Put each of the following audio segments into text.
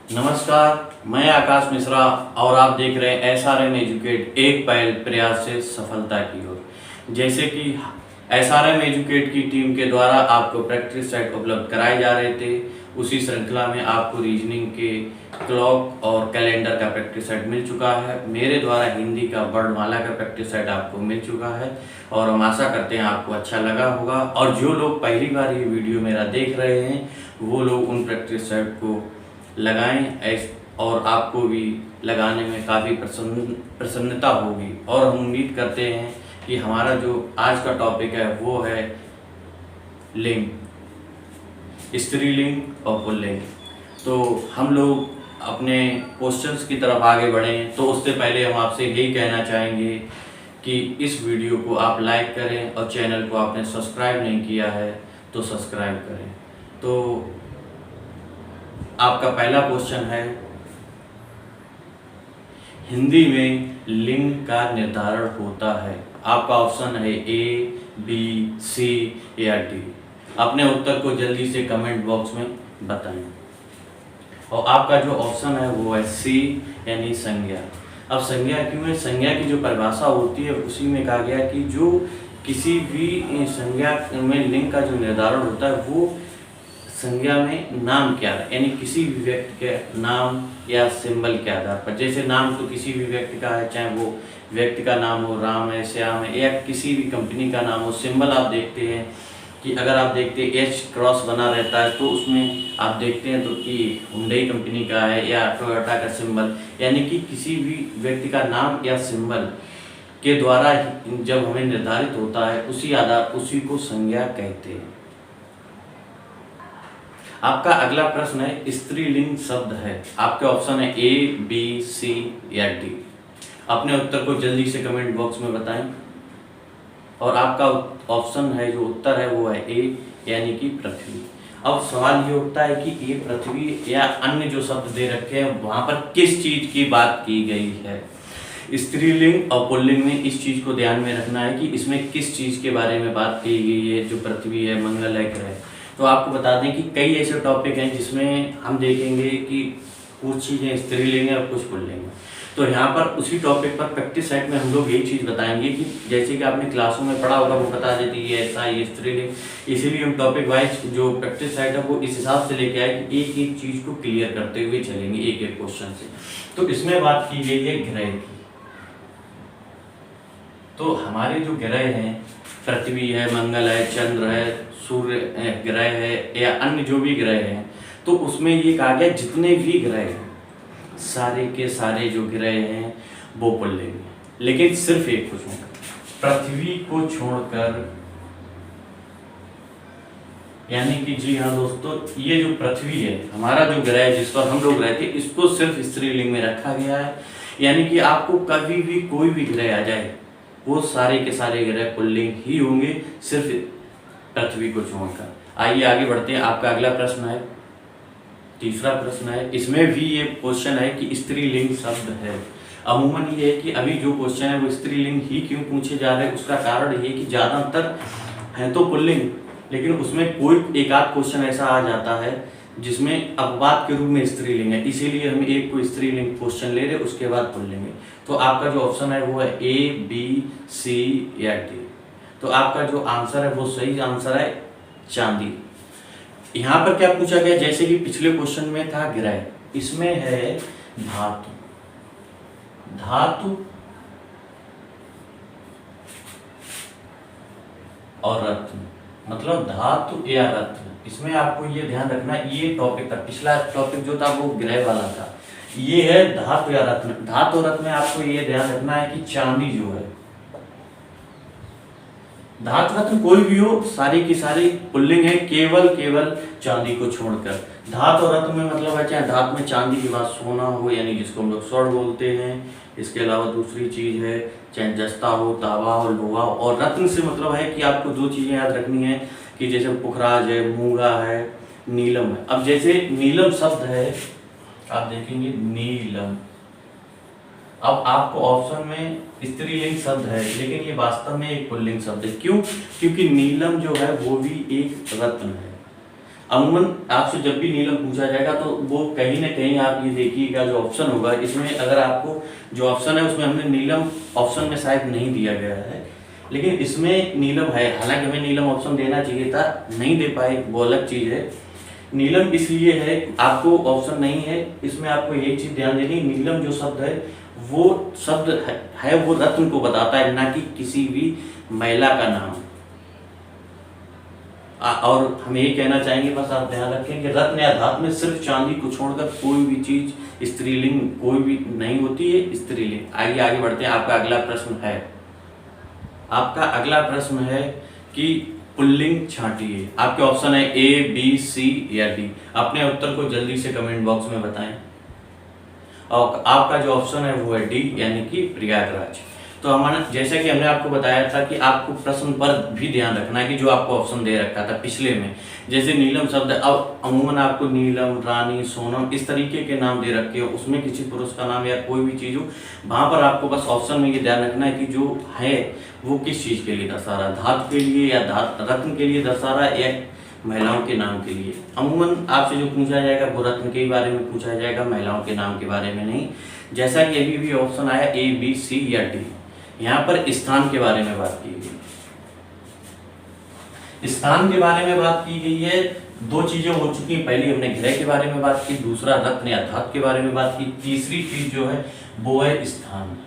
नमस्कार, मैं आकाश मिश्रा और आप देख रहे हैं SRM एजुकेट, एक पहल प्रयास से सफलता की ओर। जैसे कि SRM एजुकेट की टीम के द्वारा आपको प्रैक्टिस सेट उपलब्ध कराए जा रहे थे, उसी श्रृंखला में आपको रीजनिंग के क्लॉक और कैलेंडर का प्रैक्टिस सेट मिल चुका है। मेरे द्वारा हिंदी का वर्णमाला का प्रैक्टिस सेट आपको मिल चुका है और हम आशा करते हैं आपको अच्छा लगा होगा। और जो लोग पहली बार ये वीडियो मेरा देख रहे हैं वो लोग उन प्रैक्टिस सेट को लगाएं और आपको भी लगाने में काफ़ी प्रसन्नता होगी। और हम उम्मीद करते हैं कि हमारा जो आज का टॉपिक है वो है लिंग, स्त्रीलिंग और पुल्लिंग। तो हम लोग अपने क्वेश्चंस की तरफ आगे बढ़ें तो उससे पहले हम आपसे यही कहना चाहेंगे कि इस वीडियो को आप लाइक करें और चैनल को आपने सब्सक्राइब नहीं किया है तो सब्सक्राइब करें। तो आपका पहला क्वेश्चन है, हिंदी में लिंग का निर्धारण होता है। आपका ऑप्शन है A, B, C या D। अपने उत्तर को जल्दी से कमेंट बॉक्स में बताएं। और आपका जो ऑप्शन है वो है C यानी संज्ञा। अब संज्ञा क्यों है? संज्ञा की जो परिभाषा होती है उसी में कहा गया कि जो किसी भी संज्ञा में लिंग का जो निर्धारण होता है वो संज्ञा में नाम के आधार यानी किसी भी व्यक्ति के नाम या सिंबल के आधार पर। जैसे नाम तो किसी भी व्यक्ति का है, चाहे वो व्यक्ति का नाम हो राम है, श्याम है, या किसी भी कंपनी का नाम हो। सिंबल आप देखते हैं कि अगर आप देखते हैं H क्रॉस बना रहता है तो उसमें आप देखते हैं तो कि हुंडई कंपनी का है या टोयोटा का सिंबल। यानी कि किसी भी व्यक्ति का नाम या सिंबल के द्वारा जब हमें निर्धारित होता है उसी को संज्ञा कहते हैं। आपका अगला प्रश्न है, स्त्रीलिंग शब्द है। आपके ऑप्शन है A, B, C या D। अपने उत्तर को जल्दी से कमेंट बॉक्स में बताएं। और आपका ऑप्शन है जो उत्तर है वो है A यानी कि पृथ्वी। अब सवाल ये उठता है कि ये पृथ्वी या अन्य जो शब्द दे रखे हैं वहां पर किस चीज की बात की गई है। स्त्रीलिंग और पुल्लिंग में इस चीज को ध्यान में रखना है कि इसमें किस चीज के बारे में बात की गई है। जो पृथ्वी है, मंगल है, ग्रह। तो आपको बता दें कि कई ऐसे टॉपिक हैं जिसमें हम देखेंगे कि कुछ चीज़ें स्त्रीलिंग है और कुछ पुल्लिंग है। तो यहाँ पर उसी टॉपिक पर प्रैक्टिस सेट में हम लोग यही चीज़ बताएंगे कि जैसे कि आपने क्लासों में पढ़ा होगा वो बता देती है ऐसा ये स्त्रीलिंग। इसीलिए हम टॉपिक वाइज जो प्रैक्टिस सेट है वो इस हिसाब से लेके आए कि एक एक चीज़ को क्लियर करते हुए चलेंगे एक एक क्वेश्चन से। तो इसमें बात की गई है ग्रह की। तो हमारे जो ग्रह हैं, पृथ्वी है, मंगल है, चंद्र है, सूर्य ग्रह है या अन्य जो भी ग्रह हैं, तो उसमें ये कहा गया जितने भी ग्रह हैं सारे के सारे जो ग्रह हैं वो पुल्लिंग हैं। लेकिन सिर्फ एक को छोड़कर, पृथ्वी को छोड़कर। यानी कि जी हाँ दोस्तों, ये जो पृथ्वी है हमारा जो ग्रह जिस पर हम लोग रहते हैं इसको सिर्फ स्त्रीलिंग में रखा गया है। यानी कि आपको कभी भी कोई भी ग्रह आ जाए वो सारे के सारे ग्रह पुल्लिंग ही होंगे, सिर्फ पृथ्वी को छोड़कर। आइए आगे बढ़ते हैं। आपका अगला प्रश्न है, तीसरा प्रश्न है। इसमें भी ये क्वेश्चन है कि स्त्रीलिंग शब्द है। अमूमन ये है कि अभी जो क्वेश्चन है वो स्त्रीलिंग ही क्यों पूछे जा रहे हैं। उसका कारण ये कि ज़्यादातर है तो पुल्लिंग, लेकिन उसमें कोई एक आध क्वेश्चन ऐसा आ जाता है जिसमें अपवाद के रूप में स्त्रीलिंग है। इसीलिए हम एक को स्त्रीलिंग क्वेश्चन ले रहे उसके बाद पुल्लिंग है। तो आपका जो ऑप्शन है वो है A, B, C या D। तो आपका जो आंसर है वो सही आंसर है चांदी। यहाँ पर क्या पूछा गया, जैसे कि पिछले क्वेश्चन में था ग्रह, इसमें है धातु। धातु और रत्न, मतलब धातु या रत्न। इसमें आपको ये ध्यान रखना, ये टॉपिक था, पिछला टॉपिक जो था वो ग्रह वाला था, ये है धातु या रत्न। धातु और रत्न में आपको ये ध्यान रखना है कि चांदी जो है, धातु रत्न कोई भी हो सारी की सारी पुल्लिंग है, केवल चांदी को छोड़कर। धातु और रत्न में मतलब है चाहे धातु में चांदी के बाद सोना हो यानी जिसको हम लोग स्वर्ण बोलते हैं। इसके अलावा दूसरी चीज है चाहे जस्ता हो, तांबा हो, लोहा हो। और रत्न से मतलब है कि आपको दो चीजें याद रखनी है कि जैसे पुखराज है, मूंगा है, नीलम है। अब जैसे नीलम शब्द है आप देखेंगे नीलम। अब आपको ऑप्शन में स्त्रीलिंग शब्द है लेकिन ये वास्तव में एक पुल्लिंग शब्द है। क्यों? क्योंकि नीलम जो है वो भी एक रत्न है। अमूमन आपसे जब भी नीलम पूछा जाएगा तो वो कहीं ना कहीं आप ये देखिएगा जो ऑप्शन होगा इसमें, अगर आपको जो ऑप्शन है उसमें हमने नीलम ऑप्शन में शायद नहीं दिया गया है, लेकिन इसमें नीलम है। हालांकि हमें नीलम ऑप्शन देना चाहिए था, नहीं दे पाए, वो अलग चीज़ है। नीलम इसलिए है, आपको ऑप्शन नहीं है इसमें। आपको एक चीज़ ध्यान देनी, नीलम जो शब्द है वो शब्द है वो रत्न को बताता है, ना कि किसी भी महिला का नाम। और हम यही कहना चाहेंगे, बस आप ध्यान रखें कि रत्न या धातु में सिर्फ चांदी को छोड़कर कोई भी चीज स्त्रीलिंग कोई भी नहीं होती है स्त्रीलिंग। आइए आगे बढ़ते हैं। आपका अगला प्रश्न है, आपका अगला प्रश्न है कि पुल्लिंग छांटिए। आपके ऑप्शन है ए, बी, सी या डी। अपने उत्तर को जल्दी से कमेंट बॉक्स में बताएं। और आपका जो ऑप्शन है वो है डी, यानी कि प्रयागराज। तो हमारा, जैसा कि हमने आपको बताया था कि आपको प्रश्न पर भी ध्यान रखना है कि जो आपको ऑप्शन दे रखा था पिछले में, जैसे नीलम शब्द, अब अमूमन आपको नीलम, रानी, सोनम इस तरीके के नाम दे रखे हो, उसमें किसी पुरुष का नाम या कोई भी चीज़ हो, वहाँ पर आपको बस ऑप्शन में ये ध्यान रखना है कि जो है वो किस चीज़ के लिए दर्शा रहा है, धातु के लिए या रत्न के लिए दर्शा रहा है या महिलाओं के नाम के लिए। अमूमन आपसे जो पूछा जाएगा वो रत्न के बारे में पूछा जाएगा, महिलाओं के नाम के बारे में नहीं। जैसा कि अभी भी ऑप्शन आया ए, बी, सी या डी। यहाँ पर स्थान के बारे में बात की गई। स्थान के बारे में बात की गई है, दो चीजें हो चुकी हैं। पहली हमने ग्रह के बारे में बात की, दूसरा रत्न या धातु के बारे में बात की, तीसरी चीज जो है वो है स्थान।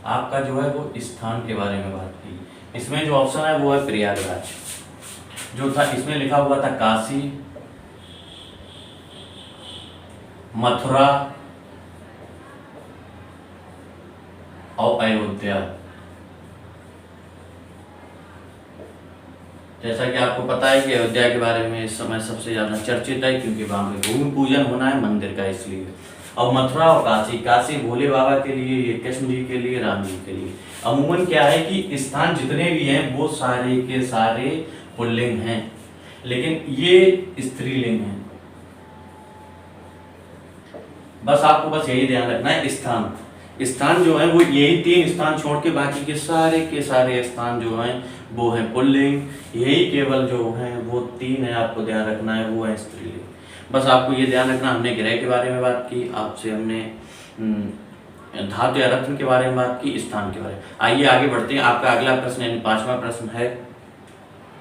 आपका जो है वो स्थान के बारे में बात की। इसमें जो ऑप्शन है वो है प्रयागराज। जो था इसमें लिखा हुआ था काशी, मथुरा और अयोध्या। जैसा कि आपको पता है कि अयोध्या के बारे में इस समय सबसे ज्यादा चर्चित है, क्योंकि वहां पे भूमि पूजन होना है मंदिर का, इसलिए। और मथुरा और काशी, काशी भोले बाबा के लिए, ये कृष्ण जी के लिए, राम जी के लिए। अमूमन क्या है कि स्थान जितने भी हैं वो सारे के सारे पुल्लिंग हैं, लेकिन ये स्त्रीलिंग हैं। बस आपको बस यही ध्यान रखना है, स्थान जो है वो यही 3 स्थान छोड़ के बाकी के सारे स्थान जो हैं वो हैं पुल्लिंग। यही केवल जो है वो 3 है, आपको ध्यान रखना है, वो है स्त्रीलिंग। बस आपको ये ध्यान रखना। हमने ग्रह के बारे में बात की, आपसे हमने धातु या रत्न के बारे में बात की, स्थान के बारे में। आइए आगे बढ़ते हैं। आपका अगला प्रश्न यानी 5वां प्रश्न है।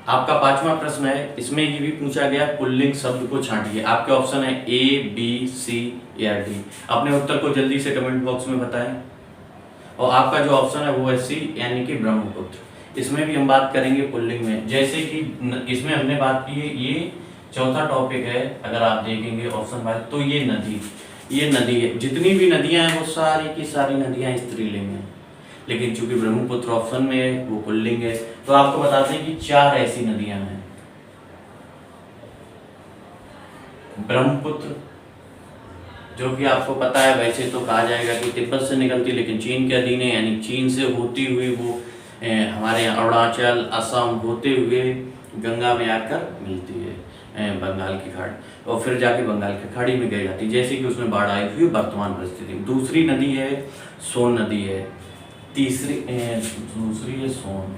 आपका 5वां प्रश्न है, इसमें ये भी पूछा गया पुल्लिंग शब्द को छांटिए। आपके ऑप्शन है ए, बी, सी या डी। अपने उत्तर को जल्दी से कमेंट बॉक्स में बताएं। और आपका जो ऑप्शन है वो है सी, यानी कि ब्रह्मपुत्र। इसमें भी हम बात करेंगे पुल्लिंग में, जैसे कि इसमें हमने बात की है, ये चौथा टॉपिक है। अगर आप देखेंगे ऑप्शन वाइज तो ये नदी है। जितनी भी नदियां हैं वो सारी की सारी नदियां स्त्रीलिंग हैं, लेकिन चूंकि ब्रह्मपुत्र ऑप्शन में है वो पुल्लिंग है। तो आपको बताते हैं कि 4 ऐसी नदियां हैं। ब्रह्मपुत्र, जो कि आपको पता है, वैसे तो कहा जाएगा कि तिब्बत से निकलती, लेकिन चीन के अधीन है, यानी चीन से होती हुई वो हमारे यहाँ अरुणाचल, असम होते हुए गंगा में आकर मिलती है बंगाल की खाड़ी, और फिर जाके बंगाल की खाड़ी में गिर जाती है, जैसे कि उसमें बाढ़ आई हुई वर्तमान परिस्थिति। दूसरी नदी है सोन नदी है, दूसरी है सोन,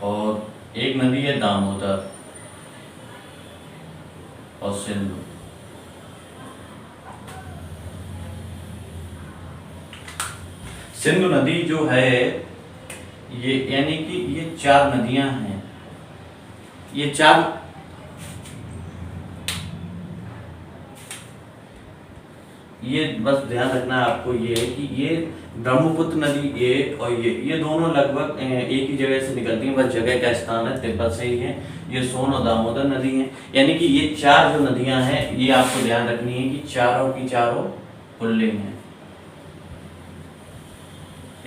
और एक नदी है दामोदर और सिंधु। सिंधु नदी जो है ये, यानी कि ये 4 नदियां हैं। ये 4 ये बस ध्यान रखना है आपको, ये है कि ये ब्रह्मपुत्र नदी एक और ये दोनों लगभग एक ही जगह से निकलती हैं, बस जगह का स्थान है तिब्बत से ही है। ये सोन और दामोदर नदी है, यानी कि ये 4 जो नदियां हैं ये आपको ध्यान रखनी है कि चारों की चारों पुल्लिंग हैं,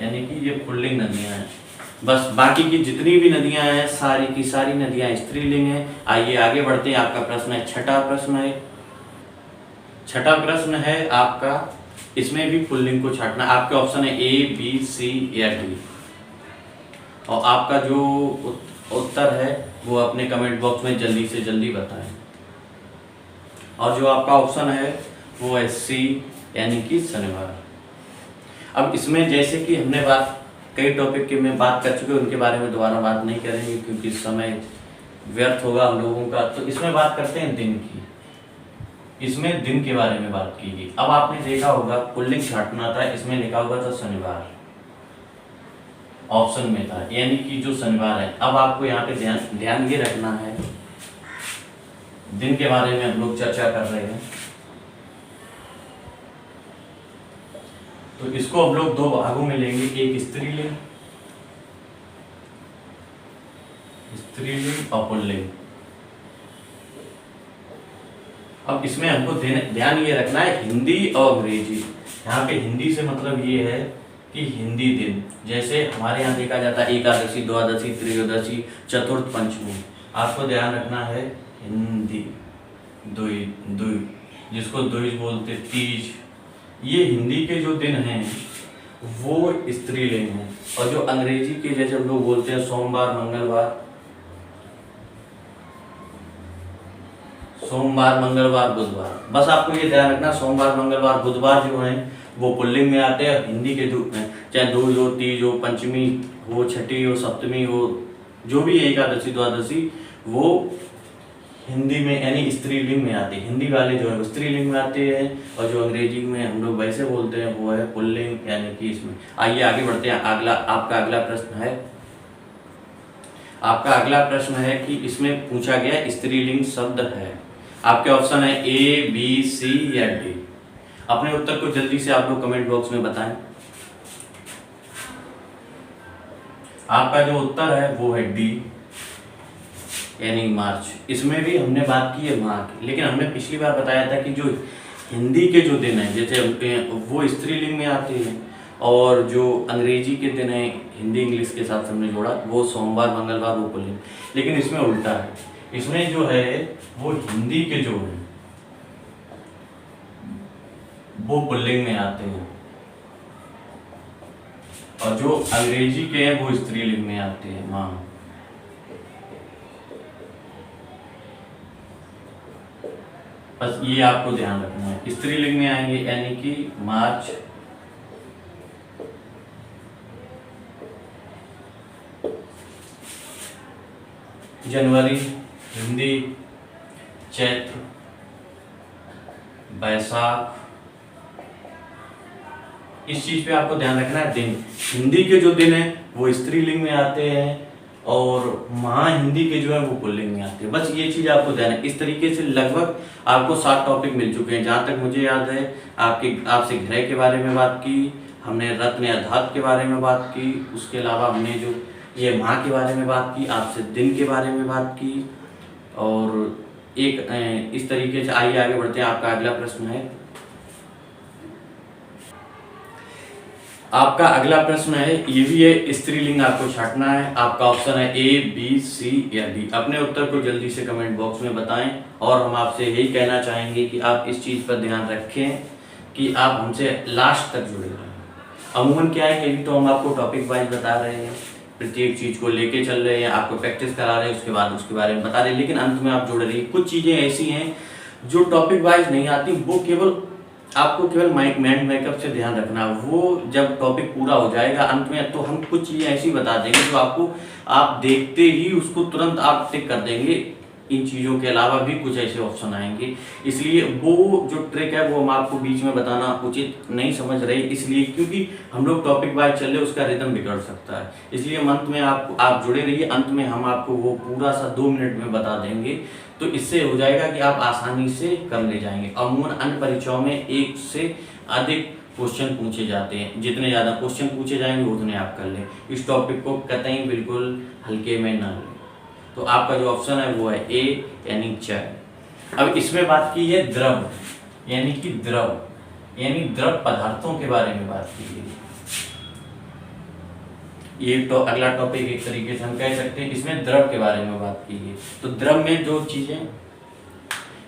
यानी कि ये पुल्लिंग नदियां हैं। बस बाकी की जितनी भी नदियां हैं सारी की सारी नदियां स्त्रीलिंग हैं। आइए आगे बढ़ते हैं। आपका प्रश्न है, छठा प्रश्न है आपका, इसमें भी पुल्लिंग को छांटना। आपके ऑप्शन है ए, बी, सी या डी। और आपका जो उत्तर है वो अपने कमेंट बॉक्स में जल्दी से जल्दी बताएं। और जो आपका ऑप्शन है वो है सी, यानी कि शनिवार। अब इसमें जैसे कि हमने कई टॉपिक की मैं बात कर चुके, उनके बारे में दोबारा बात नहीं करेंगे, क्योंकि समय व्यर्थ होगा हम लोगों का। तो इसमें बात करते हैं दिन की। इसमें दिन के बारे में बात की गई। अब आपने देखा होगा पुल्लिंग छांटना था, इसमें लिखा हुआ था शनिवार, ऑप्शन में था, यानी कि जो शनिवार है। अब आपको यहाँ पे ध्यान ये रखना है, दिन के बारे में हम लोग चर्चा कर रहे हैं, तो इसको हम लोग दो भागों में लेंगे, एक स्त्रीलिंग और पुल्लिंग। अब इसमें हमको ध्यान ये रखना है हिंदी और अंग्रेजी। यहाँ पे हिंदी से मतलब ये है कि हिंदी दिन, जैसे हमारे यहाँ देखा जाता है एकादशी, द्वादशी, त्रयोदशी, चतुर्थ, पंचमी। आपको ध्यान रखना है हिंदी, दुई जिसको द्विज बोलते, तीज, ये हिंदी के जो दिन हैं वो स्त्रीलिंग हैं। और जो अंग्रेजी के जैसे हम लोग बोलते हैं सोमवार, मंगलवार, बुधवार, बस आपको ये ध्यान रखना सोमवार, मंगलवार, बुधवार जो हैं वो पुल्लिंग में आते हैं। हिंदी के रूप में चाहे द्विज हो, तीज हो, पंचमी हो, छठी हो, सप्तमी हो, जो भी एकादशी, द्वादशी, वो हिंदी में यानी स्त्रीलिंग में आते हैं। हिंदी वाले जो है वो स्त्रीलिंग में आते हैं, और जो अंग्रेजी में हम लोग वैसे बोलते हैं वो है पुल्लिंग, यानी कि इसमें। आइए आगे बढ़ते हैं। आपका अगला प्रश्न है कि इसमें पूछा गया स्त्रीलिंग शब्द है। आपके ऑप्शन है ए, बी, सी या डी। अपने उत्तर को जल्दी से आप लोग कमेंट बॉक्स में बताएं। आपका जो उत्तर है वो है डी, यानी मार्च। इसमें भी हमने बात की है माह की, लेकिन हमने पिछली बार बताया था कि जो हिंदी के जो दिन हैं जैसे वो स्त्रीलिंग में आते हैं, और जो अंग्रेजी के दिन हैं हिंदी इंग्लिश के साथ हमने जोड़ा वो सोमवार, मंगलवार, वो पुल्लिंग। लेकिन इसमें उल्टा है, इसमें जो है वो हिंदी के जो हैं वो पुल्लिंग में आते हैं, और जो अंग्रेजी के हैं वो स्त्रीलिंग में आते हैं, माँ। बस ये आपको ध्यान रखना है, स्त्रीलिंग में आएंगे यानी कि मार्च, जनवरी हिंदी, चैत्र, बैसाख। इस चीज पे आपको ध्यान रखना है। दिन हिंदी के जो दिन है वो स्त्रीलिंग में आते हैं, और महा हिंदी के जो है वो पुल्लिंग में आते हैं। बस ये चीज आपको ध्यान है। इस तरीके से लगभग आपको 7 टॉपिक मिल चुके हैं। जहां तक मुझे याद है आपसे ग्रह के बारे में बात की, हमने रत्न या धातु के बारे में बात की, उसके अलावा हमने जो ये माह के बारे में बात की, आपसे दिन के बारे में बात की, और एक इस तरीके से। आइए आगे बढ़ते हैं। आपका अगला प्रश्न है, आपका अगला प्रश्न है, ये भी है स्त्रीलिंग आपको छांटना है। आपका ऑप्शन है ए, बी, सी या डी। अपने उत्तर को जल्दी से कमेंट बॉक्स में बताएं, और हम आपसे यही कहना चाहेंगे कि आप इस चीज़ पर ध्यान रखें कि आप हमसे लास्ट तक जुड़े रहें। अमूमन क्या है कि तो हम आपको टॉपिक वाइज बता रहे हैं, प्रत्येक चीज़ को लेके चल रहे हैं, आपको प्रैक्टिस करा रहे हैं, उसके बाद उसके बारे में बता रहे हैं, लेकिन अंत में आप जुड़ रही। कुछ चीज़ें ऐसी हैं जो टॉपिक वाइज नहीं आती, वो आपको केवल माइंड मेकअप से ध्यान रखना। वो जब टॉपिक पूरा हो जाएगा अंत में, तो हम कुछ चीज़ें ऐसी बता देंगे जो आप देखते ही उसको तुरंत आप टिक कर देंगे। इन चीज़ों के अलावा भी कुछ ऐसे ऑप्शन आएंगे, इसलिए वो जो ट्रिक है वो हम आपको बीच में बताना उचित नहीं समझ रहे, इसलिए क्योंकि हम लोग टॉपिक वाइज चल रहे, उसका रिदम बिगड़ सकता है। इसलिए अंत में आप जुड़े रहिए। अंत में हम आपको वो पूरा सा 2 मिनट में बता देंगे, तो इससे हो जाएगा कि आप आसानी से कर ले जाएंगे। अमूमन अन्य परीक्षाओं में 1 से अधिक क्वेश्चन पूछे जाते हैं, जितने ज़्यादा क्वेश्चन पूछे जाएंगे उतने आप कर लें। इस टॉपिक को कतई बिल्कुल हल्के में ना लें। तो आपका जो ऑप्शन है वो है ए, यानी चाय। अब इसमें बात की है द्रव, यानी कि द्रव पदार्थों के बारे में बात की गई। ये तो अगला टॉपिक एक तरीके से हम कह सकते हैं, इसमें द्रव के बारे में बात की गई। तो द्रव में जो चीजें,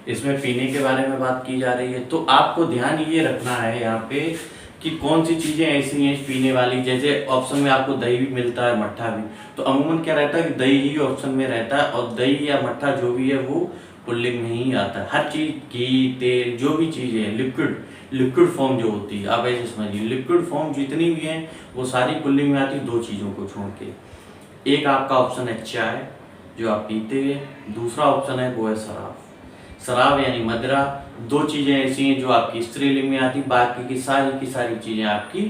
इसमें पीने के बारे में बात की जा रही है, तो आपको ध्यान ये रखना है यहाँ पे कि कौन सी चीजें ऐसी हैं पीने वाली। जैसे ऑप्शन में आपको दही भी मिलता है, मट्ठा भी, तो अमूमन क्या रहता है कि दही ही ऑप्शन में रहता है, और दही या मट्ठा जो भी है वो पुल्लिंग में ही आता है। हर चीज, घी, तेल, जो भी चीजें हैं, लिक्विड फॉर्म जो होती है, आप ऐसे समझिए लिक्विड फॉर्म जितनी भी हैं वो सारी पुल्लिंग में आती है, 2 चीजों को छोड़ के। एक आपका ऑप्शन है चाय, जो आप पीते हैं। दूसरा ऑप्शन है वो है शराब। शराब यानी मदिरा। दो चीज़ें ऐसी हैं जो आपकी स्त्रीलिंग में आती, बाकी की सारी चीज़ें आपकी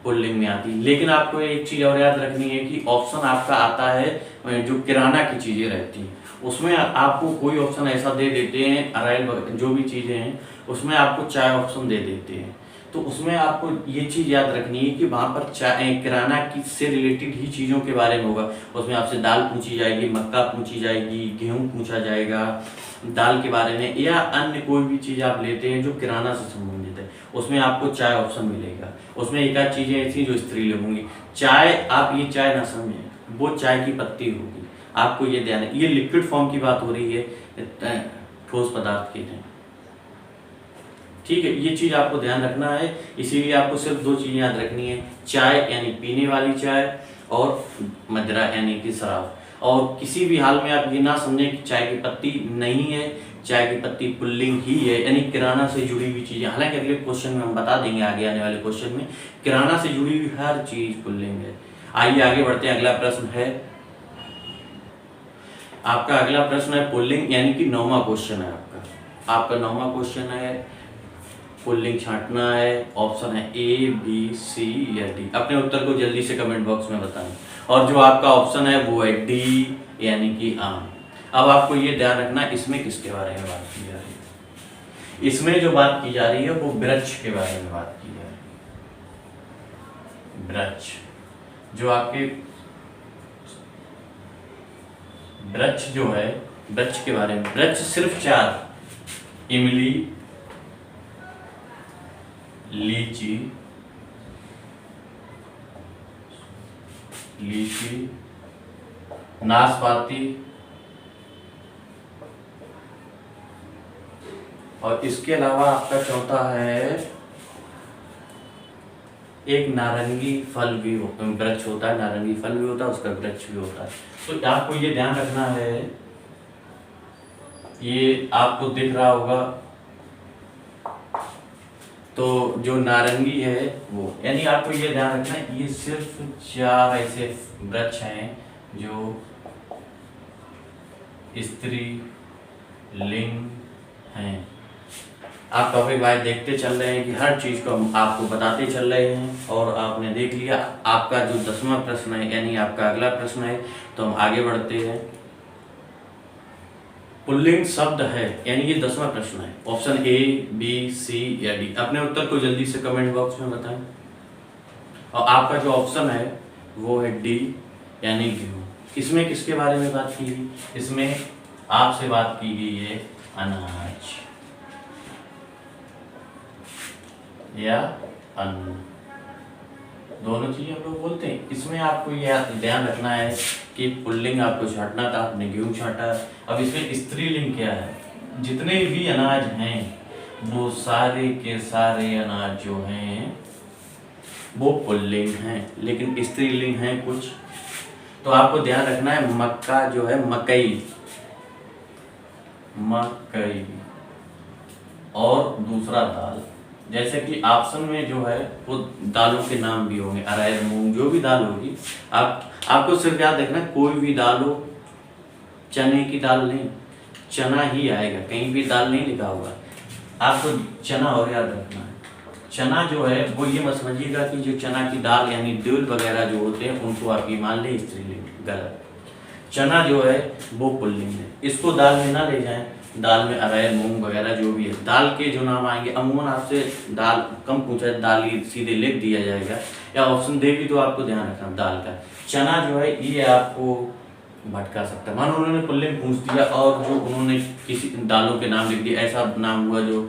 पुल्लिंग में आती। लेकिन आपको एक चीज़ और याद रखनी है कि ऑप्शन आपका आता है जो किराना की चीज़ें रहती हैं, उसमें आपको कोई ऑप्शन ऐसा दे देते हैं, अराइल जो भी चीज़ें हैं उसमें आपको चाय ऑप्शन दे देते हैं। तो उसमें आपको ये चीज़ याद रखनी है कि वहाँ पर चाय किराना की से रिलेटेड ही चीज़ों के बारे में होगा। उसमें आपसे दाल पूछी जाएगी, मक्का पूछी जाएगी, गेहूँ पूछा जाएगा दाल के बारे में, या अन्य कोई भी चीज़ आप लेते हैं जो किराना से संबंधित है, उसमें आपको चाय ऑप्शन मिलेगा। उसमें एक आध चीज़ें ऐसी जो स्त्रीलिंग होंगी। चाय, आप ये चाय ना समझें, वो चाय की पत्ती होगी, आपको ये ध्यान है। ये लिक्विड फॉर्म की बात हो रही है, ठोस पदार्थ की नहीं। ठीक है, ये चीज़ आपको ध्यान रखना है। इसीलिए आपको सिर्फ दो चीज़ें याद रखनी है, चाय यानी पीने वाली चाय, और मदिरा यानी कि शराब। और किसी भी हाल में आप ये ना समझें कि चाय की पत्ती नहीं है, चाय की पत्ती पुल्लिंग ही है, यानी किराना से जुड़ी हुई चीज़ें। हालांकि अगले क्वेश्चन में हम बता देंगे, आगे आने वाले क्वेश्चन में किराना से जुड़ी हुई हर चीज़ पुल्लिंग है। आइए आगे बढ़ते हैं। अगला प्रश्न है आपका, अगला प्रश्न है पुल्लिंग यानी कि 9वां क्वेश्चन है आपका 9वां क्वेश्चन है। पुल्लिंग छांटना है। ऑप्शन है ए, बी, सी या डी। अपने उत्तर को जल्दी से कमेंट बॉक्स में बताएं। और जो आपका ऑप्शन है वो है डी यानी कि आम। अब आपको ये ध्यान रखना, इसमें किसके बारे में बात की जा रही है? इसमें जो बात की जा रही है वो वृक्ष के बारे में बात की जा रही है। वृक्ष, जो आपके वृक्ष जो है, वृक्ष के बारे में। वृक्ष सिर्फ 4, इमली, लीची, नाशपाती, और इसके अलावा आपका चौथा है एक नारंगी फल भी वृक्ष होता है, नारंगी फल भी होता है, उसका वृक्ष भी होता है। तो आपको ये ध्यान रखना है, ये आपको दिख रहा होगा, तो जो नारंगी है वो, यानी आपको ये ध्यान रखना है ये सिर्फ 4 ऐसे वृक्ष हैं जो स्त्री लिंग हैं। आप टॉपिक वाइज देखते चल रहे हैं कि हर चीज़ को हम आपको बताते चल रहे हैं, और आपने देख लिया। आपका जो 10वां प्रश्न है, यानी आपका अगला प्रश्न है, तो हम आगे बढ़ते हैं। पुल्लिंग शब्द है, यानी ये 10वां प्रश्न है। ऑप्शन ए, बी, सी या डी। अपने उत्तर को जल्दी से कमेंट बॉक्स में बताएं। और आपका जो ऑप्शन है वो है डी यानी गेहूँ। इसमें किसके बारे में बात की गई? इसमें आपसे बात की गई है अनाज या अन्न, दोनों चीजें हम लोग बोलते हैं। इसमें आपको यह ध्यान रखना है कि पुल्लिंग आपको छांटना था, आपने गेहूं छांटा। अब इसमें स्त्रीलिंग क्या है? जितने भी अनाज हैं वो सारे के सारे अनाज जो हैं वो पुल्लिंग हैं, लेकिन स्त्रीलिंग हैं कुछ। तो आपको ध्यान रखना है, मक्का जो है, मकई, और दूसरा दाल। जैसे कि ऑप्शन में जो है वो दालों के नाम भी होंगे, अरहर, मूंग, जो भी दाल होगी। आपको सिर्फ याद रखना, कोई भी दाल हो, चने की दाल नहीं, चना ही आएगा, कहीं भी दाल नहीं लिखा होगा। आपको चना और याद रखना है। चना जो है वो ये मत समझिएगा कि जो चना की दाल यानी दिल वगैरह जो होते हैं उनको आप ये मान लें स्त्रीलिंग, गलत। चना जो है वो पुल्लिंग है, इसको दाल में ना ले जाएं। दाल में अरहर, मूंग वगैरह जो भी है, दाल के जो नाम आएंगे, अमूमन आपसे दाल कम पूछा है, दाल ही सीधे लिख दिया जाएगा, या ऑप्शन दे भी तो आपको ध्यान रखना दाल का। चना जो है ये आपको भटका सकता है। मानो उन्होंने पुल्लिंग पूछ दिया और जो उन्होंने किसी दालों के नाम लिख दिया, ऐसा नाम हुआ जो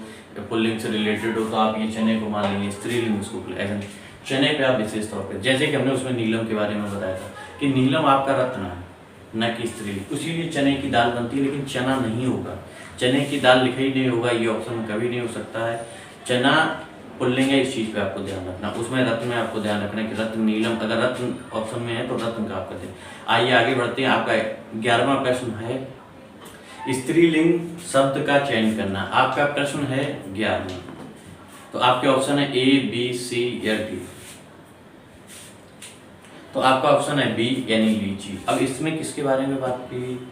पुल्लिंग से रिलेटेड हो, तो आप ये चने को मान लेंगे स्त्रीलिंग, उसको ऐसा नहीं। चने पे आप विशेष तौर पर, जैसे कि हमने उसमें नीलम के बारे में बताया था कि नीलम आपका रत्न है, न कि स्त्रीलिंग, इसीलिए चने की दाल बनती है, लेकिन चना नहीं होगा, चने की दाल लिखा ही नहीं होगा, ये ऑप्शन कभी नहीं हो सकता है। चना पुल्लिंग है, इस चीज़ पे आपको ध्यान रखना। उसमें रत्न में आपको ध्यान रखना कि रत्न, नीलम, अगर रत्न ऑप्शन में है तो रत्न का आपका ध्यान। आइए आगे बढ़ते हैं। आपका 11वां प्रश्न है स्त्रीलिंग शब्द का चयन करना। आपका प्रश्न है 11वां, तो आपके ऑप्शन है ए, बी, सी या डी। तो आपका ऑप्शन है बी यानी लीची। अब इसमें किसके बारे में बात की?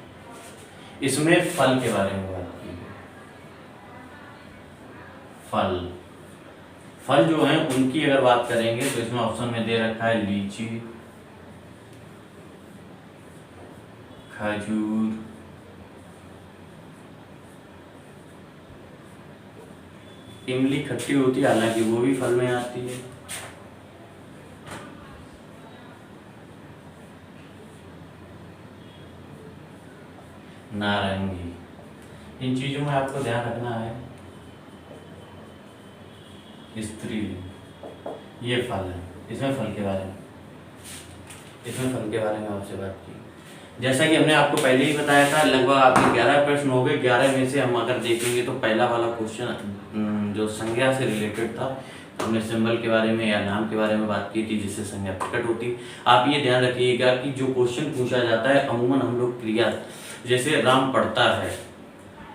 इसमें फल के बारे में बात की। फल फल जो हैं उनकी अगर बात करेंगे तो इसमें ऑप्शन में दे रखा है लीची, खजूर, इमली खट्टी होती है हालांकि वो भी फल में आती है, नारंगी। इन चीजों में आपको ध्यान रखना है। स्त्रीलिंग, ये फल है। इसमें फल के बारे में आपसे बात की। जैसा कि हमने आपको पहले ही बताया था, लगभग आपके 11 प्रश्न हो गए। 11 में से हम अगर देखेंगे तो पहला वाला क्वेश्चन जो संज्ञा से रिलेटेड था, हमने सिंबल के बारे में या नाम के बारे में बात की थी जिससे संज्ञा प्रकट होती। आप ये ध्यान रखिएगा कि जो क्वेश्चन पूछा जाता है अमूमन हम लोग क्रिया, जैसे राम पढ़ता है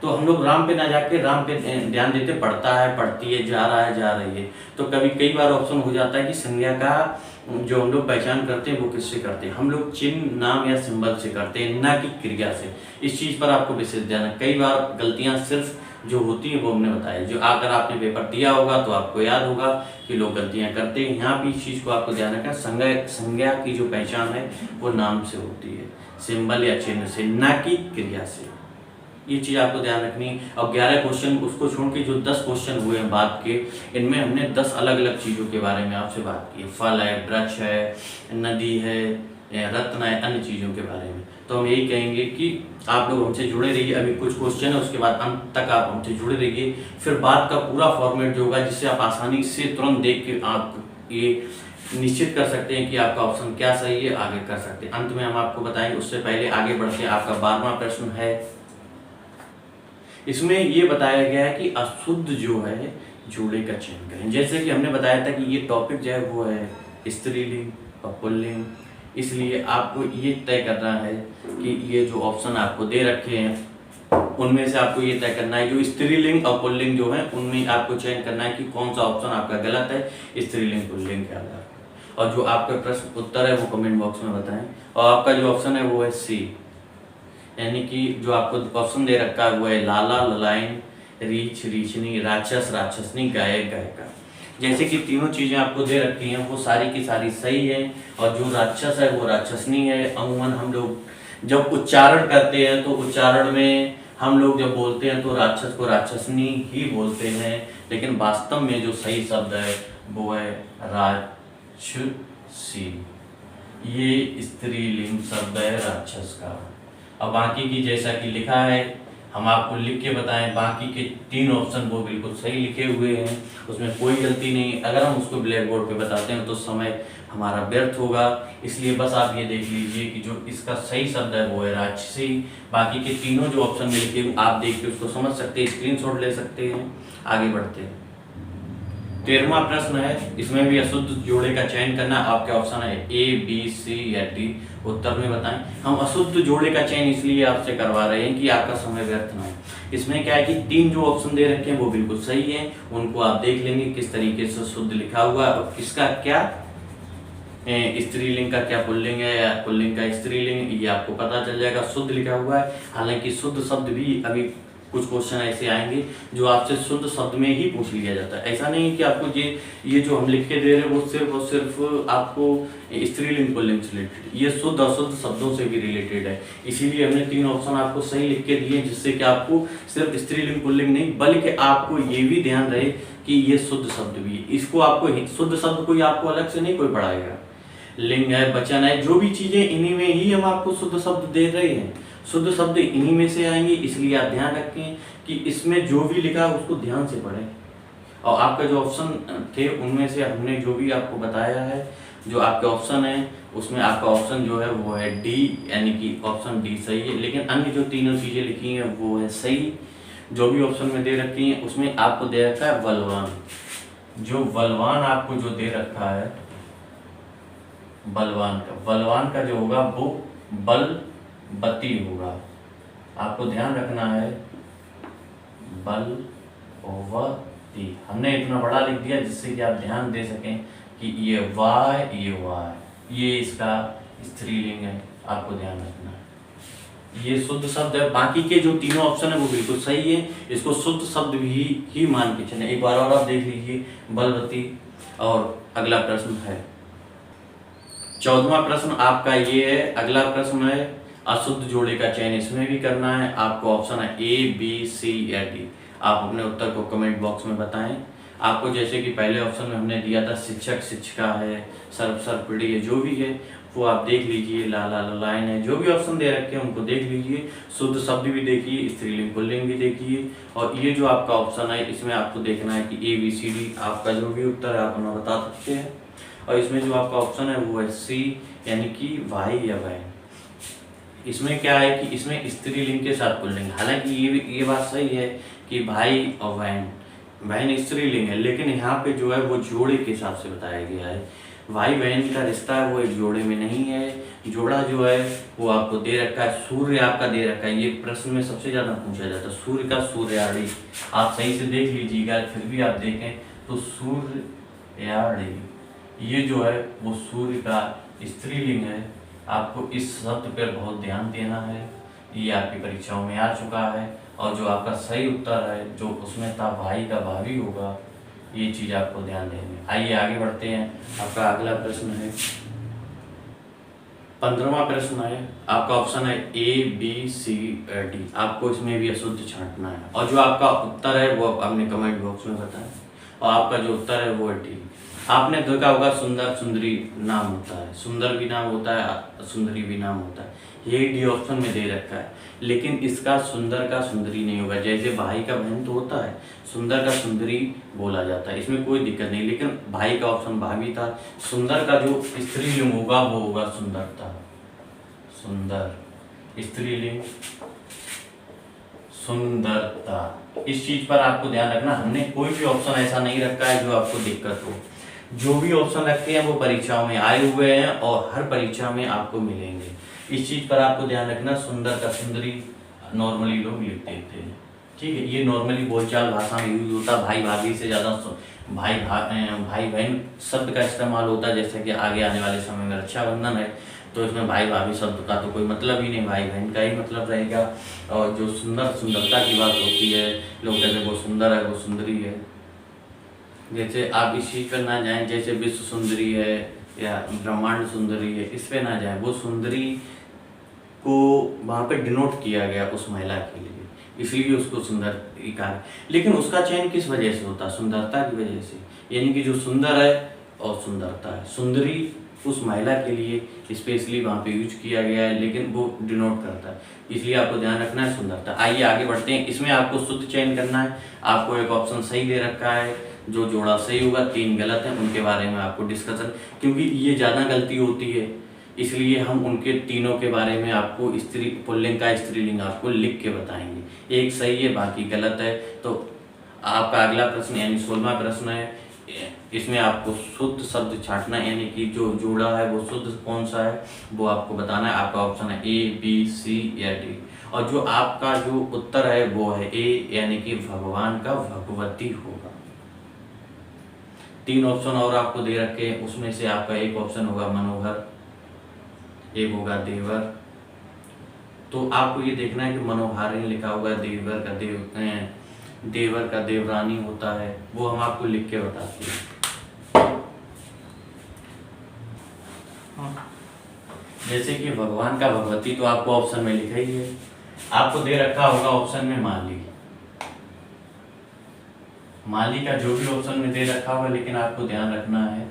तो हम लोग राम पे ना जाके राम पे ध्यान देते, पढ़ता है, पढ़ती है, जा रहा है, जा रही है। तो कई बार ऑप्शन हो जाता है कि संज्ञा का जो हम लोग पहचान करते हैं वो किससे करते हैं? हम लोग चिन्ह, नाम या सिंबल से करते हैं, ना कि क्रिया से। इस चीज़ पर आपको विशेष ध्यान है। कई बार गलतियां सिर्फ जो होती हैं वो हमने बताया, जो अगर आपने पेपर दिया होगा तो आपको याद होगा कि लोग गलतियां करते हैं। यहाँ भी इस चीज़ को आपको ध्यान रखना, संज्ञा की जो पहचान है वो नाम से होती है, सिंबल या चिन्ह से, ना कि क्रिया से। ये चीज़ आपको ध्यान रखनी है। और 11 क्वेश्चन उसको छोड़ के जो 10 क्वेश्चन हुए हैं बात के, इनमें हमने 10 अलग अलग चीज़ों के बारे में आपसे बात की है। फल है, वृक्ष है, नदी है, रत्न है, अन्य चीज़ों के बारे में। तो हम यही कहेंगे कि आप लोग हमसे जुड़े रहिए। अभी कुछ क्वेश्चन है, उसके बाद अंत तक आप हमसे जुड़े रहिए। फिर बात का पूरा फॉर्मेट जो होगा, जिससे आप आसानी से तुरंत देख के आप ये निश्चित कर सकते हैं कि आपका ऑप्शन क्या सही है, आगे कर सकते हैं। अंत में हम आपको बताएंगे। उससे पहले आगे बढ़ के आपका 12वां प्रश्न है। इसमें ये बताया गया है कि अशुद्ध जो है जोड़े का चयन करें। जैसे कि हमने बताया था कि ये टॉपिक जो है वो है स्त्रीलिंग और पुल्लिंग, इसलिए आपको ये तय करना है कि ये जो ऑप्शन आपको दे रखे हैं उनमें से आपको ये तय करना है, जो स्त्रीलिंग और पुल्लिंग जो है उनमें आपको चयन करना है कि कौन सा ऑप्शन आपका गलत है स्त्रीलिंग पुल्लिंग के आधार पर। और जो आपका प्रश्न उत्तर है वो कमेंट बॉक्स में बताएं। और आपका जो ऑप्शन है वो है सी, यानी कि जो आपको ऑप्शन दे रखा है वो है लाला, ललाइन, रीछ, रीछनी, राक्षस, राक्षसनी, गायक, गायिका। जैसे कि तीनों चीजें आपको दे रखी हैं वो सारी की सारी सही है। और जो राक्षस है वो राक्षसनी है। अमूमन हम लोग जब उच्चारण करते हैं तो उच्चारण में हम लोग जब बोलते हैं तो राक्षस को राक्षसनी ही बोलते हैं, लेकिन वास्तव में जो सही शब्द है वो है राक्षसी। ये स्त्रीलिंग शब्द है राक्षस का। अब बाकी की जैसा कि लिखा है हम आपको लिख के बताएं, बाकी के 3 ऑप्शन वो बिल्कुल सही लिखे हुए हैं, उसमें कोई गलती नहीं। अगर हम उसको ब्लैक बोर्ड पे बताते हैं तो समय हमारा व्यर्थ होगा, इसलिए बस आप ये देख लीजिए कि जो इसका सही शब्द है वो है राक्षसी। बाकी के तीनों जो ऑप्शन में लिखे हुए आप देख के उसको समझ सकते हैं, स्क्रीनशॉट ले सकते हैं। आगे बढ़ते हैं। 13वां प्रश्न है, इसमें भी अशुद्ध जोड़े का चयन करना। आपके ऑप्शन है ए, बी, सी या डी। उत्तर में बताएं। हम अशुद्ध जोड़े का चयन इसलिए आपसे करवा रहे हैं कि आपका समय व्यर्थ ना हो। इसमें क्या है कि 3 जो ऑप्शन दे रखे हैं वो बिल्कुल सही है, उनको आप देख लेंगे किस तरीके से शुद्ध लिखा हुआ है और किसका क्या स्त्रीलिंग का क्या पुल्लिंग है या पुल्लिंग का स्त्रीलिंग, ये आपको पता चल जाएगा। शुद्ध लिखा हुआ है, हालांकि शुद्ध शब्द भी अभी कुछ क्वेश्चन ऐसे आएंगे जो आपसे शुद्ध शब्द में ही पूछ लिया जाता है। ऐसा नहीं कि आपको ये जो हम लिख के दे रहे हैं वो सिर्फ और सिर्फ आपको स्त्रीलिंग पुल्लिंग से रिलेटेड, ये शुद्ध अशुद्ध शब्दों से भी रिलेटेड है। इसीलिए हमने 3 ऑप्शन आपको सही लिख के दिए, जिससे कि आपको सिर्फ स्त्रीलिंग पुल्लिंग नहीं बल्कि आपको ये भी ध्यान रहे कि ये शुद्ध शब्द भी है। इसको आपको शुद्ध शब्द कोई आपको अलग से नहीं कोई पढ़ाएगा। लिंग है, वचन है, जो भी चीजें इन्हीं में ही हम आपको शुद्ध शब्द दे रहे हैं। शुद्ध शब्द इन्हीं में से आएंगे, इसलिए आप ध्यान रखें कि इसमें जो भी लिखा है उसको ध्यान से पढ़ें। और आपका जो ऑप्शन थे उनमें से हमने जो भी आपको बताया है, जो आपके ऑप्शन है उसमें आपका ऑप्शन जो है वो है डी, यानी कि ऑप्शन डी सही है। लेकिन अन्य जो तीनों चीजें लिखी हैं वो है सही। जो भी ऑप्शन में दे रखी हैं उसमें आपको दे रखा है बलवान। जो बलवान आपको जो दे रखा है बलवान का जो होगा वो बलवती होगा। आपको ध्यान रखना है बलवती। हमने इतना बड़ा लिख दिया जिससे कि आप ध्यान दे सकें कि ये वाय ये वाय। ये इसका स्त्रीलिंग है, आपको ध्यान रखना है। ये शुद्ध शब्द है, बाकी के जो तीनों ऑप्शन है वो बिल्कुल सही है, इसको शुद्ध शब्द भी ही मान के चले। एक बार और आप देख लीजिए बलवती। और अगला प्रश्न है 14वां प्रश्न आपका ये है। अगला प्रश्न है अशुद्ध जोड़े का चयन इसमें भी करना है। आपको ऑप्शन है ए, बी, सी या डी। आप अपने उत्तर को कमेंट बॉक्स में बताएं। आपको जैसे कि पहले ऑप्शन में हमने दिया था शिक्षक, शिक्षिका है, सर्व, सर्वपीढ़ी है, जो भी है वो आप देख लीजिए। लाला, लाइन है, जो भी ऑप्शन दे रखे हैं उनको देख लीजिए। शुद्ध शब्द भी देखिए, स्त्रीलिंग पुल्लिंग भी देखिए। और ये जो आपका ऑप्शन है इसमें आपको देखना है कि ए, बी, सी, डी। आपका जो भी उत्तर है आप हमें बता सकते हैं। और इसमें जो आपका ऑप्शन है वो है सी, यानी कि भाई या बहन। इसमें क्या है कि इसमें स्त्रीलिंग के साथ पुल्लिंग। हालांकि ये बात सही है कि भाई और बहन, बहन स्त्रीलिंग है, लेकिन यहाँ पे जो है वो जोड़े के हिसाब से बताया गया है। भाई बहन का रिश्ता है वो एक जोड़े में नहीं है। जोड़ा जो है वो आपको दे रखा है, सूर्य आपका दे रखा है। ये प्रश्न में सबसे ज्यादा पूछा जाता है सूर्य का, सूर्याड़ी। आप सही से देख लीजिएगा, फिर भी आप देखें तो सूर्याड़ी ये जो है वो सूर्य का स्त्रीलिंग है। आपको इस शब्द पर बहुत ध्यान देना है, ये आपकी परीक्षाओं में आ चुका है। और जो आपका सही उत्तर है जो उसमें था भाई का भाभी होगा, ये चीज आपको ध्यान देनी। आइए आगे बढ़ते हैं। आपका अगला प्रश्न है 15वां प्रश्न है। आपका ऑप्शन है ए, बी, सी, डी। आपको इसमें भी अशुद्ध छांटना है और जो आपका उत्तर है वो अपने कमेंट बॉक्स में बताएं। और आपका जो उत्तर है वो है डी। आपने देखा होगा सुंदर, सुंदरी नाम होता है, सुंदर भी नाम होता है, सुंदरी भी नाम होता है। यही डी ऑप्शन में दे रखा है, लेकिन इसका सुंदर का सुंदरी नहीं होगा। जैसे भाई का बहन तो होता है, सुंदर का सुंदरी बोला जाता है, इसमें कोई दिक्कत नहीं। लेकिन भाई का ऑप्शन भाभी था। सुंदर का जो स्त्रीलिंग होगा वो होगा सुंदरता। सुंदर, स्त्रीलिंग सुंदरता। इस चीज पर आपको ध्यान रखना। हमने कोई भी ऑप्शन ऐसा नहीं रखा है जो आपको दिक्कत हो। जो भी ऑप्शन रखे हैं वो परीक्षाओं में आए हुए हैं और हर परीक्षा में आपको मिलेंगे। इस चीज पर आपको ध्यान रखना। सुंदर का सुंदरी नॉर्मली लोग लिख देते हैं, ठीक है। ये नॉर्मली बोलचाल भाषा में यूज होता है। भाई भाभी से ज्यादा भाई बहन शब्द का इस्तेमाल होता है। जैसे कि आगे आने वाले समय में रक्षाबंधन है तो इसमें भाई भाभी शब्द का तो कोई मतलब ही नहीं, भाई बहन का ही मतलब रहेगा। और जो सुंदरता की बात होती है, लोग कहते हैं वो सुंदर है, वो सुंदरी है। जैसे आप इस चीज पर ना जाएं, जैसे विश्व सुंदरी है या ब्रह्मांड सुंदरी है, इस पे ना जाएं। वो सुंदरी को वहां पे डिनोट किया गया उस महिला के लिए, इसलिए उसको सुंदर कहा। लेकिन उसका चयन किस वजह से होता है? सुंदरता की वजह से। यानी कि जो सुंदर है और सुंदरता है, सुंदरी उस महिला के लिए स्पेशली वहां पे यूज किया गया है, लेकिन वो डिनोट करता है, इसलिए आपको ध्यान रखना है सुंदरता। आइए आगे बढ़ते हैं। इसमें आपको शुद्ध चयन करना है। आपको एक ऑप्शन सही दे रखा है, जो जोड़ा सही होगा, 3 गलत हैं, उनके बारे में आपको डिस्कशन, क्योंकि ये ज़्यादा गलती होती है इसलिए हम उनके तीनों के बारे में आपको स्त्री पुल्लिंग का स्त्रीलिंग आपको लिख के बताएंगे। एक सही है, बाकी गलत है। तो आपका अगला प्रश्न यानी 16वां प्रश्न है। इसमें आपको शुद्ध शब्द छांटना है, यानी कि जो जोड़ा है वो शुद्ध कौन सा है वो आपको बताना है। आपका ऑप्शन है ए, बी, सी या डी। और जो आपका जो उत्तर है वो है ए, यानी कि भगवान का भगवती होगा। 3 ऑप्शन और आपको दे रखे हैं, उसमें से आपका एक ऑप्शन होगा मनोहर, एक होगा देवर। तो आपको ये देखना है कि मनोहारिणी लिखा होगा, देवर का देवरानी होता है, वो हम आपको लिख के बताते हैं। जैसे कि भगवान का भगवती तो आपको ऑप्शन में लिखा ही है। आपको दे रखा होगा ऑप्शन में माली, माली का जो भी ऑप्शन में दे रखा होगा, लेकिन आपको ध्यान रखना है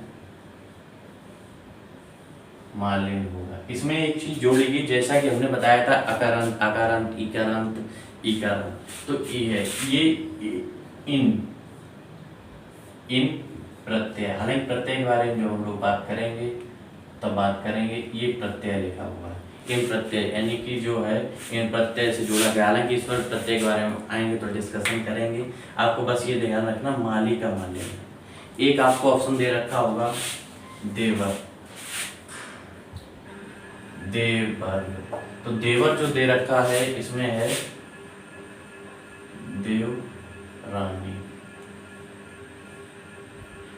मालिन होगा। इसमें एक चीज जोड़ेगी, जैसा कि हमने बताया था अकारांत, आकारांत, इकारांत, इकारांत। तो ये है ये इन प्रत्यय। हालांकि प्रत्यय के बारे में जो हम लोग बात करेंगे तब बात करेंगे। ये प्रत्यय लिखा हुआ है, इन प्रत्यय, यानी कि जो है इन प्रत्यय से जुड़ा गया। हालांकि इस पर प्रत्यय के बारे में आएंगे तो डिस्कशन करेंगे। आपको बस ये ध्यान रखना माली का माल्य। एक आपको ऑप्शन दे रखा होगा देवर, देवर। तो देवर जो दे रखा है इसमें है देव रानी।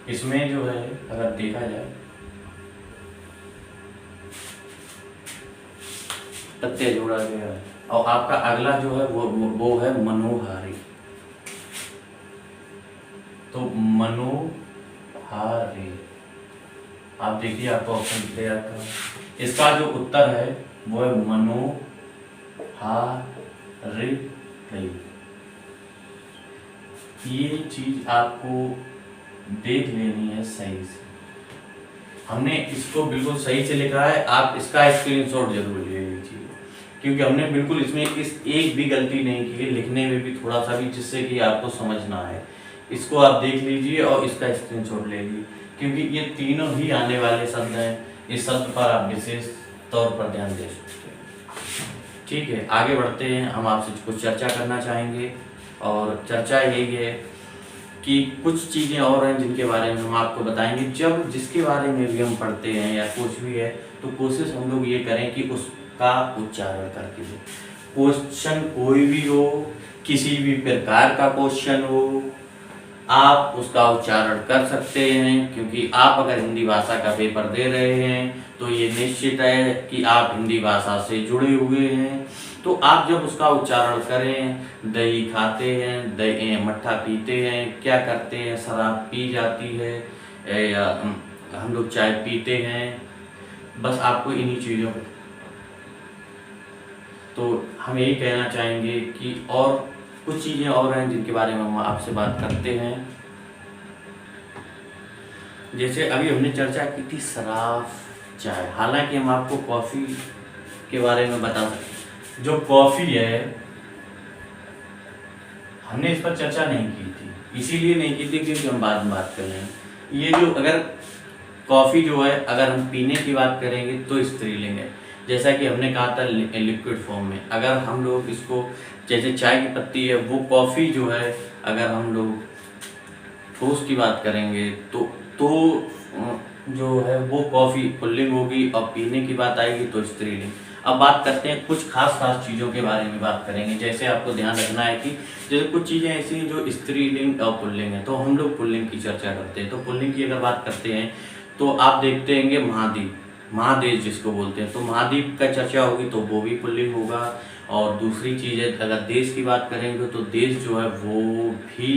इसमें जो है अगर देखा जाए प्रत्यय जोड़ा गया है। और आपका अगला जो है वो है मनोहारी। तो मनोहारी, आप देखिए आपको ऑप्शन दिया जाता है। इसका जो उत्तर है वो है मनोहारी। ये चीज आपको देख लेनी है सही से। हमने इसको बिल्कुल सही से लिखा है, आप इसका स्क्रीनशॉट जरूर ले लीजिए, क्योंकि हमने बिल्कुल इसमें एक भी गलती नहीं की है, लिखने में भी थोड़ा सा भी, जिससे कि आपको समझना है। इसको आप देख लीजिए और इसका स्क्रीनशॉट ले लीजिए, क्योंकि ये तीनों ही आने वाले शब्द हैं। इस शब्द पर आप विशेष तौर पर ध्यान दे सकते हैं। ठीक है, आगे बढ़ते हैं। हम आपसे कुछ चर्चा करना चाहेंगे, और चर्चा यही है कि कुछ चीज़ें और हैं जिनके बारे में हम आपको बताएंगे। जब जिसके बारे में भी हम पढ़ते हैं या कुछ भी है, तो कोशिश हम लोग ये करें कि उसका उच्चारण करके दें। क्वेश्चन कोई भी हो, किसी भी प्रकार का क्वेश्चन हो, आप उसका उच्चारण कर सकते हैं, क्योंकि आप अगर हिंदी भाषा का पेपर दे रहे हैं तो ये निश्चित है कि आप हिंदी भाषा से जुड़े हुए हैं। तो आप जब उसका उच्चारण करें, दही खाते हैं, दही मट्ठा पीते हैं, क्या करते हैं, शराब पी जाती है, या हम लोग चाय पीते हैं, बस आपको इन्हीं चीज़ों को। तो हम यही कहना चाहेंगे कि और कुछ चीज़ें और हैं जिनके बारे में हम आपसे बात करते हैं। जैसे अभी हमने चर्चा की थी शराब, चाय, हालांकि हम आपको कॉफ़ी के बारे में बता सकते। जो कॉफ़ी है, हमने इस पर चर्चा नहीं की थी, इसीलिए नहीं की थी क्योंकि हम बाद में बात कर लेंगे। ये जो अगर कॉफ़ी जो है, अगर हम पीने की बात करेंगे तो स्त्रीलिंग है, जैसा कि हमने कहा था लिक्विड फॉर्म में। अगर हम लोग इसको, जैसे चाय की पत्ती है, वो कॉफ़ी जो है, अगर हम लोग ठोस की बात करेंगे तो जो है वो कॉफ़ी पुल्लिंग होगी, और पीने की बात आएगी तो स्त्रीलिंग। अब बात करते हैं कुछ खास चीज़ों के बारे में बात करेंगे। जैसे आपको ध्यान रखना है कि जैसे कुछ चीज़ें ऐसी हैं जो स्त्रीलिंग और पुल्लिंग है, तो हम लोग पुल्लिंग की चर्चा करते हैं। तो पुल्लिंग की अगर बात करते हैं तो आप देखते हैं महाद्वीप, महादेश जिसको बोलते हैं, तो महाद्वीप का चर्चा होगी तो वो भी पुल्लिंग होगा। और दूसरी चीज़ है, अगर देश की बात करेंगे तो देश जो है वो भी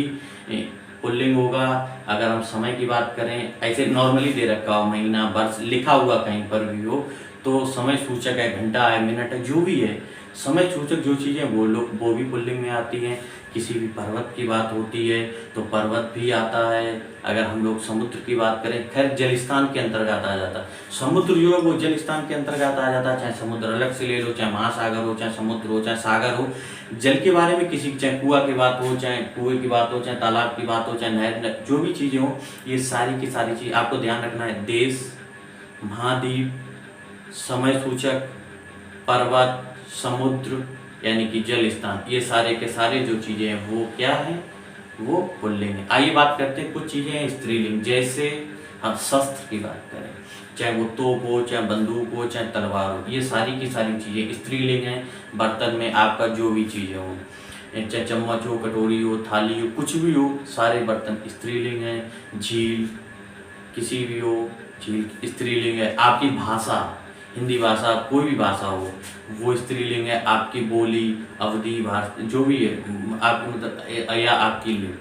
पुल्लिंग होगा। अगर हम समय की बात करें, ऐसे नॉर्मली दे रखा हो, महीना, वर्ष लिखा हुआ कहीं पर भी हो, तो समय सूचक है, घंटा है, मिनट है, जो भी है समय सूचक जो चीज़ें वो भी पुल्लिंग में आती हैं। किसी भी पर्वत की बात होती है तो पर्वत भी आता है। अगर हम लोग समुद्र की बात करें, खैर जल स्थान के अंतर्गत आ जाता है। समुद्र जो है वो जल स्थान के अंतर्गत आ जाता है, चाहे समुद्र अलग से ले लो, चाहे महासागर हो, चाहे समुद्र हो, चाहे सागर हो। जल के बारे में किसी, चाहे कुआं की बात हो, चाहे कुएं की बात हो, चाहे तालाब की बात हो, चाहे नहर, जो भी चीज़ें हो, ये सारी की सारी चीज़ आपको ध्यान रखना है। देश, महाद्वीप, समय सूचक, पर्वत, समुद्र यानी कि जल स्थान, ये सारे के सारे जो चीज़ें हैं वो क्या हैं, वो पुल्लिंग है। आइए बात करते हैं कुछ चीज़ें हैं स्त्रीलिंग। जैसे हम शस्त्र की बात करें, चाहे वो तोप हो, चाहे बंदूक हो, चाहे तलवार हो, ये सारी की सारी चीज़ें स्त्रीलिंग हैं। बर्तन में आपका जो भी चीज़ें हो, चाहे चम्मच हो, कटोरी हो, थाली हो, कुछ भी हो, सारे बर्तन स्त्रीलिंग हैं। झील किसी भी हो, झील स्त्रीलिंग है। आपकी भाषा, हिंदी भाषा, कोई भी भाषा हो, वो स्त्रीलिंग है। आपकी बोली, अवधि, भाषा, जो भी है आपकी, मतलब या आपकी लिप,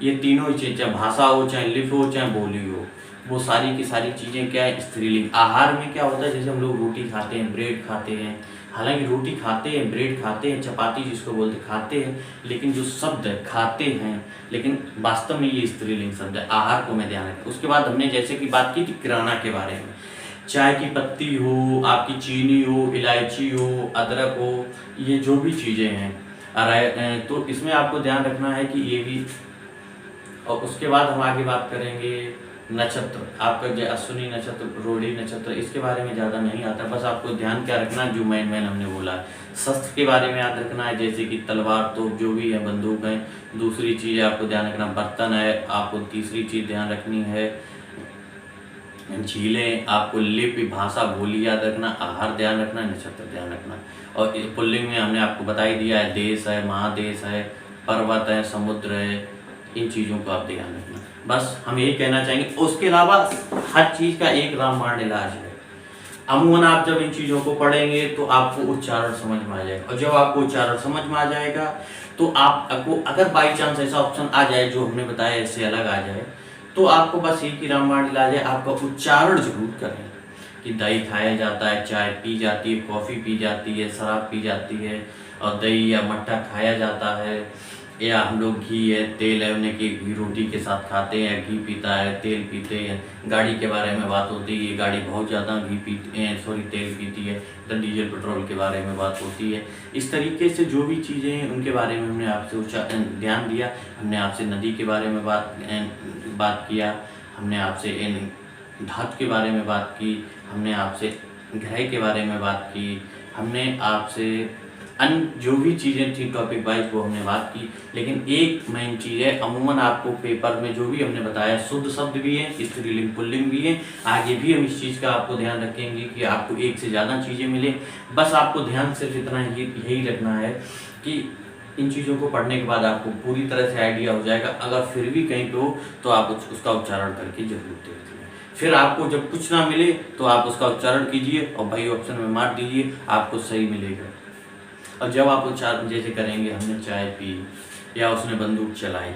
ये तीनों चीज़, चाहे भाषा हो, चाहे लिप हो, चाहे बोली हो, वो सारी की सारी चीज़ें क्या है, स्त्रीलिंग। आहार में क्या होता है, जैसे हम लोग रोटी खाते हैं, ब्रेड खाते हैं, हालांकि रोटी खाते हैं, ब्रेड खाते हैं, चपाती जिसको बोलते खाते हैं, लेकिन जो शब्द है खाते हैं, लेकिन वास्तव में ये स्त्रीलिंग शब्द है। आहार को मैं ध्यान रखें। उसके बाद हमने जैसे कि बात की थी किराना के बारे में, चाय की पत्ती हो, आपकी चीनी हो, इलायची हो, अदरक हो, ये जो भी चीज़ें हैं, तो इसमें आपको ध्यान रखना है कि ये भी। और उसके बाद हम आगे बात करेंगे नक्षत्र, आपका जो अश्विनी नक्षत्र, रोहिणी नक्षत्र, इसके बारे में ज़्यादा नहीं आता, बस आपको ध्यान क्या रखना है, जो मैन हमने बोला है। शस्त्र के बारे में याद रखना है, जैसे कि तलवार, तोप, जो भी है, बंदूक है। दूसरी चीज़ आपको ध्यान रखना, बर्तन है। आपको तीसरी चीज़ ध्यान रखनी है झीलें, आपको लिप, भाषा, बोली याद रखना, आहार ध्यान रखना, नक्षत्र ध्यान रखना। और पुल्लिंग में हमने आपको बता ही दिया है, देश है, महादेश है, पर्वत है, समुद्र है, इन चीज़ों को आप ध्यान रखना। बस हम यही कहना चाहेंगे। उसके अलावा हर चीज़ का एक रामबाण इलाज है। अमूमन आप जब इन चीज़ों को पढ़ेंगे तो आपको उच्चारण समझ में आ जाएगा, और जब आपको उच्चारण समझ में आ जाएगा तो आपको अगर बाई चांस ऐसा ऑप्शन आ जाए जो हमने बताया इससे अलग आ जाए, तो आपको बस एक ही रामबाण इलाज है, आपका उच्चारण जरूर करें कि दही खाया जाता है, चाय पी जाती है, कॉफ़ी पी जाती है, शराब पी जाती है, और दही या मट्ठा खाया जाता है, या हम लोग घी है, तेल है, उन्हें कि घी रोटी के साथ खाते हैं, घी पीता है, तेल पीते हैं। गाड़ी के बारे में बात होती है, गाड़ी बहुत ज़्यादा घी पीती है, सॉरी तेल पीती है, तो डीजल पेट्रोल के बारे में बात होती है। इस तरीके से जो भी चीज़ें हैं उनके बारे में हमने आपसे ध्यान दिया। हमने आपसे नदी के बारे में बात किया, हमने आपसे इन धातु के बारे में बात की, हमने आपसे ग्रह के बारे में बात की, हमने आपसे अन्य जो भी चीज़ें थी टॉपिक वाइज वो हमने बात की। लेकिन एक मेन चीज़ है, अमूमन आपको पेपर में जो भी हमने बताया शुद्ध शब्द भी है, स्त्रीलिंग पुल्लिंग भी है। आगे भी हम इस चीज़ का आपको ध्यान रखेंगे कि आपको एक से ज़्यादा चीज़ें मिले। बस आपको ध्यान सिर्फ इतना यही रखना है कि इन चीज़ों को पढ़ने के बाद आपको पूरी तरह से आइडिया हो जाएगा। अगर फिर भी कहीं पे हो तो आप उसका उच्चारण करके जरूर देखिए। फिर आपको जब कुछ ना मिले तो आप उसका उच्चारण कीजिए और भाई ऑप्शन में मार दीजिए, आपको सही मिलेगा। और जब आप उच्चारण जैसे करेंगे, हमने चाय पी या उसने बंदूक चलाई,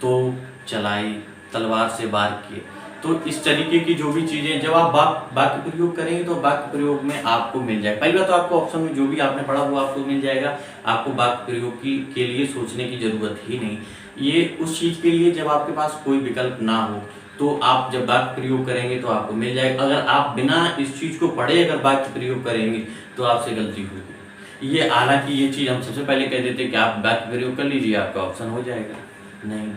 तो चलाई, तलवार से वार किए, तो इस तरीके की जो भी चीज़ें जब आप वाक्य प्रयोग करेंगे तो वाक्य प्रयोग में आपको मिल जाएगा। पहली बात तो आपको ऑप्शन में जो भी आपने पढ़ा वो आपको मिल जाएगा। आपको वाक्य प्रयोग के लिए सोचने की ज़रूरत ही नहीं। ये उस चीज़ के लिए जब आपके पास कोई विकल्प ना हो, तो आप जब वाक्य प्रयोग करेंगे तो आपको मिल जाएगा। अगर आप बिना इस चीज़ को पढ़े अगर वाक्य प्रयोग करेंगे तो आपसे गलती होगी। ये हालांकि ये चीज़ हम सबसे पहले कह देते कि आप वाक्य प्रयोग कर लीजिए, आपका ऑप्शन हो जाएगा। नहीं,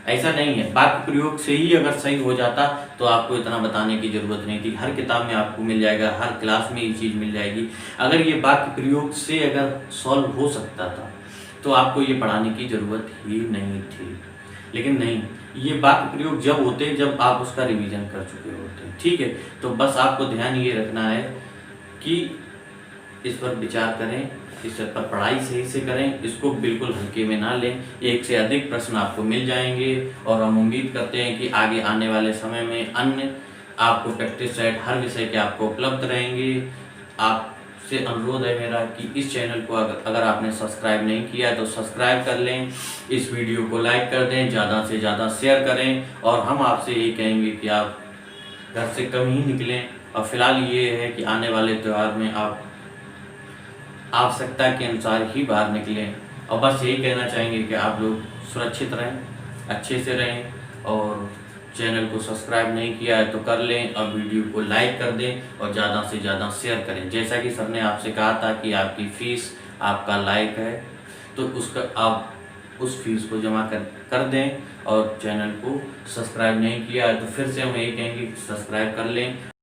ऐसा नहीं है। वाक्य प्रयोग से ही अगर सही हो जाता तो आपको इतना बताने की ज़रूरत नहीं थी। हर किताब में आपको मिल जाएगा, हर क्लास में ये चीज़ मिल जाएगी। अगर ये वाक्य प्रयोग से अगर सॉल्व हो सकता था तो आपको ये पढ़ाने की ज़रूरत ही नहीं थी। लेकिन नहीं, ये वाक्य प्रयोग जब होते हैं जब आप उसका रिवीजन कर चुके होते हैं। ठीक है, तो बस आपको ध्यान ये रखना है कि इस पर विचार करें, इस पर पढ़ाई सही से करें, इसको बिल्कुल हल्के में ना लें। एक से अधिक प्रश्न आपको मिल जाएंगे और हम उम्मीद करते हैं कि आगे आने वाले समय में अन्य आपको प्रैक्टिस सेट हर विषय के आपको उपलब्ध रहेंगे। आपसे अनुरोध है मेरा कि इस चैनल को अगर आपने सब्सक्राइब नहीं किया तो सब्सक्राइब कर लें, इस वीडियो को लाइक कर दें, ज़्यादा से ज़्यादा शेयर करें, और हम आपसे यही कहेंगे कि आप घर से कम ही निकलें। और फिलहाल ये है कि आने वाले त्यौहार में आप आवश्यकता के अनुसार ही बाहर निकलें, और बस यही कहना चाहेंगे कि आप लोग सुरक्षित रहें, अच्छे से रहें, और चैनल को सब्सक्राइब नहीं किया है तो कर लें, और वीडियो को लाइक कर दें और ज़्यादा से ज़्यादा शेयर करें। जैसा कि सर ने आपसे कहा था कि आपकी फ़ीस आपका लाइक है, तो उसका आप उस फीस को जमा कर दें, और चैनल को सब्सक्राइब नहीं किया है तो फिर से हम यही कहेंगे कि सब्सक्राइब कर लें।